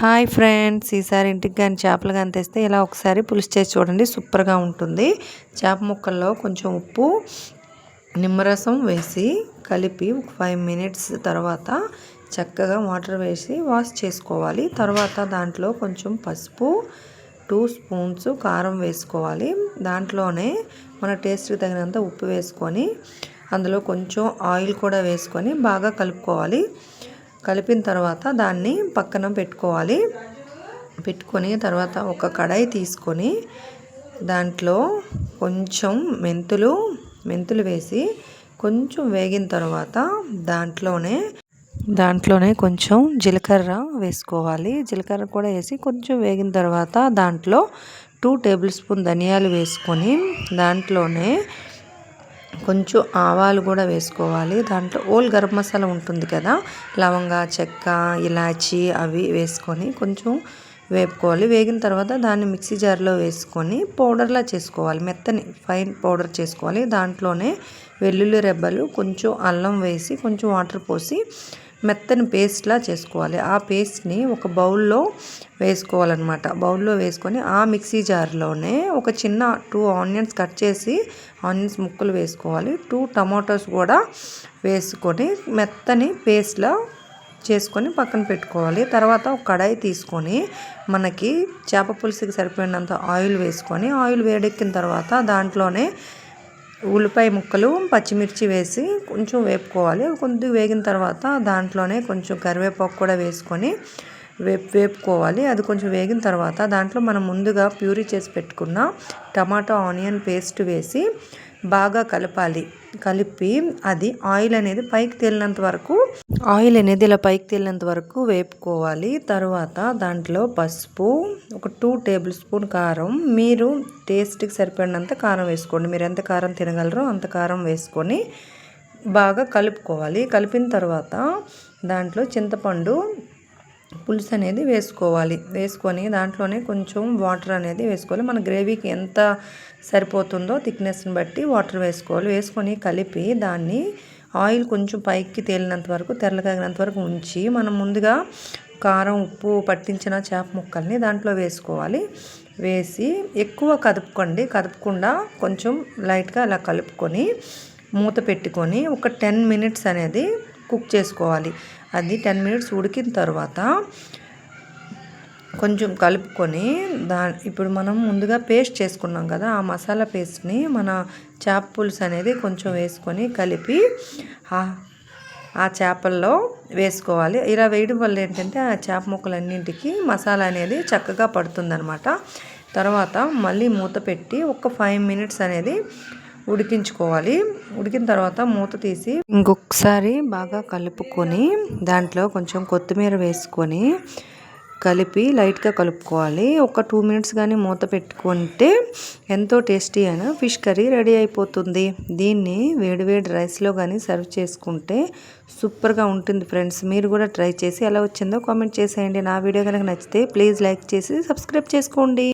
Hi friends, ఈసారి ఇంటికి కానీ చేపలు కానీ తెస్తే ఇలా ఒకసారి పులుసు చేసి చూడండి, సూపర్గా ఉంటుంది. చేప ముక్కల్లో కొంచెం ఉప్పు, నిమ్మరసం వేసి కలిపి ఒక 5 మినిట్స్ తర్వాత చక్కగా వాటర్ వేసి వాష్ చేసుకోవాలి. తర్వాత దాంట్లో కొంచెం పసుపు, 2 స్పూన్స్ కారం వేసుకోవాలి. దాంట్లోనే మన టేస్ట్కి తగినంత ఉప్పు వేసుకొని అందులో కొంచెం ఆయిల్ కూడా వేసుకొని బాగా కలుపుకోవాలి. కలిపిన తర్వాత దాన్ని పక్కన పెట్టుకొని తర్వాత ఒక కడాయి తీసుకొని దాంట్లో కొంచెం మెంతులు వేసి కొంచెం వేగిన తర్వాత దాంట్లోనే కొంచెం జీలకర్ర వేసుకోవాలి. జీలకర్ర కూడా వేసి కొంచెం వేగిన తర్వాత దాంట్లో 2 టేబుల్ స్పూన్ ధనియాలు వేసుకొని దాంట్లోనే కొంచెం ఆవాలు కూడా వేసుకోవాలి. దాంట్లో ఓల్ గరం మసాలా ఉంటుంది కదా, లవంగ, చెక్క, ఇలాచి అవి వేసుకొని కొంచెం వేపుకోవాలి. వేగిన తర్వాత దాన్ని మిక్సీ జార్లో వేసుకొని పౌడర్లా చేసుకోవాలి, మెత్తని ఫైన్ పౌడర్ చేసుకోవాలి. దాంట్లోనే వెల్లుల్లి రెబ్బలు, కొంచెం అల్లం వేసి కొంచెం వాటర్ పోసి మెత్తని పేస్ట్లా చేసుకోవాలి. ఆ పేస్ట్ని ఒక బౌల్లో వేసుకోవాలన్నమాట. బౌల్లో వేసుకొని ఆ మిక్సీ జార్లోనే ఒక చిన్న 2 ఆనియన్స్ కట్ చేసి ఆనియన్స్ ముక్కలు వేసుకోవాలి. 2 టమాటోస్ కూడా వేసుకొని మెత్తని పేస్ట్లా చేసుకొని పక్కన పెట్టుకోవాలి. తర్వాత ఒక కడాయి తీసుకొని మనకి చేప పులుసుకి సరిపోయినంత ఆయిల్ వేసుకొని ఆయిల్ వేడెక్కిన తర్వాత దాంట్లోనే ఉల్లిపాయ ముక్కలు, పచ్చిమిర్చి వేసి కొంచెం వేపుకోవాలి. కొంచెం వేగిన తర్వాత దాంట్లోనే కొంచెం కరివేపాకు కూడా వేసుకొని వేపుకోవాలి. అది కొంచెం వేగిన తర్వాత దాంట్లో మనం ముందుగా ప్యూరీ చేసి పెట్టుకున్న టమాటో ఆనియన్ పేస్ట్ వేసి బాగా కలిపి అది ఆయిల్ అనేది ఇలా పైకి తేలినంత వరకు వేపుకోవాలి. తర్వాత దాంట్లో పసుపు, ఒక 2 టేబుల్ స్పూన్ కారం, మీరు టేస్ట్కి సరిపడినంత కారం వేసుకోండి. మీరు ఎంత కారం తినగలరో అంత కారం వేసుకొని బాగా కలుపుకోవాలి. కలిపిన తర్వాత దాంట్లో చింతపండు పులుసు అనేది వేసుకొని దాంట్లోనే కొంచెం వాటర్ అనేది వేసుకోవాలి. మన గ్రేవీకి ఎంత సరిపోతుందో థిక్నెస్ని బట్టి వాటర్ వేసుకొని కలిపి దాన్ని ఆయిల్ కొంచెం పైకి తేలినంత వరకు, తెరలకాగినంత వరకు ఉంచి మనం ముందుగా కారం, ఉప్పు పట్టించిన చేప ముక్కల్ని దాంట్లో వేసుకోవాలి. వేసి ఎక్కువ కదపకుండా కొంచెం లైట్గా అలా కలుపుకొని మూత పెట్టుకొని ఒక 10 మినిట్స్ అనేది కుక్ చేసుకోవాలి. అది 10 మినిట్స్ ఉడికిన తర్వాత కొంచెం కలుపుకొని ఇప్పుడు మనం ముందుగా పేస్ట్ చేసుకున్నాం కదా, ఆ మసాలా పేస్ట్ని మన చేప పులుసు అనేది కొంచెం వేసుకొని కలిపి ఆ చేపల్లో వేసుకోవాలి. ఇలా వేయడం వల్ల ఏంటంటే ఆ చేప ముక్కలన్నింటికి మసాలా అనేది చక్కగా పడుతుందన్నమాట. తర్వాత మళ్ళీ మూత పెట్టి ఒక 5 మినిట్స్ అనేది ఉడికించుకోవాలి. ఉడికిన తర్వాత మూత తీసి ఇంకొకసారి బాగా కలుపుకొని దాంట్లో కొంచెం కొత్తిమీర వేసుకొని కలిపి లైట్గా కలుపుకోవాలి. ఒక 2 మినిట్స్ కానీ మూత పెట్టుకుంటే ఎంతో టేస్టీ అయిన ఫిష్ కర్రీ రెడీ అయిపోతుంది. దీన్ని వేడివేడి రైస్లో కానీ సర్వ్ చేసుకుంటే సూపర్గా ఉంటుంది ఫ్రెండ్స్. మీరు కూడా ట్రై చేసి ఎలా వచ్చిందో కామెంట్ చేసేయండి. నా వీడియో కనుక నచ్చితే ప్లీజ్ లైక్ చేసి సబ్స్క్రైబ్ చేసుకోండి.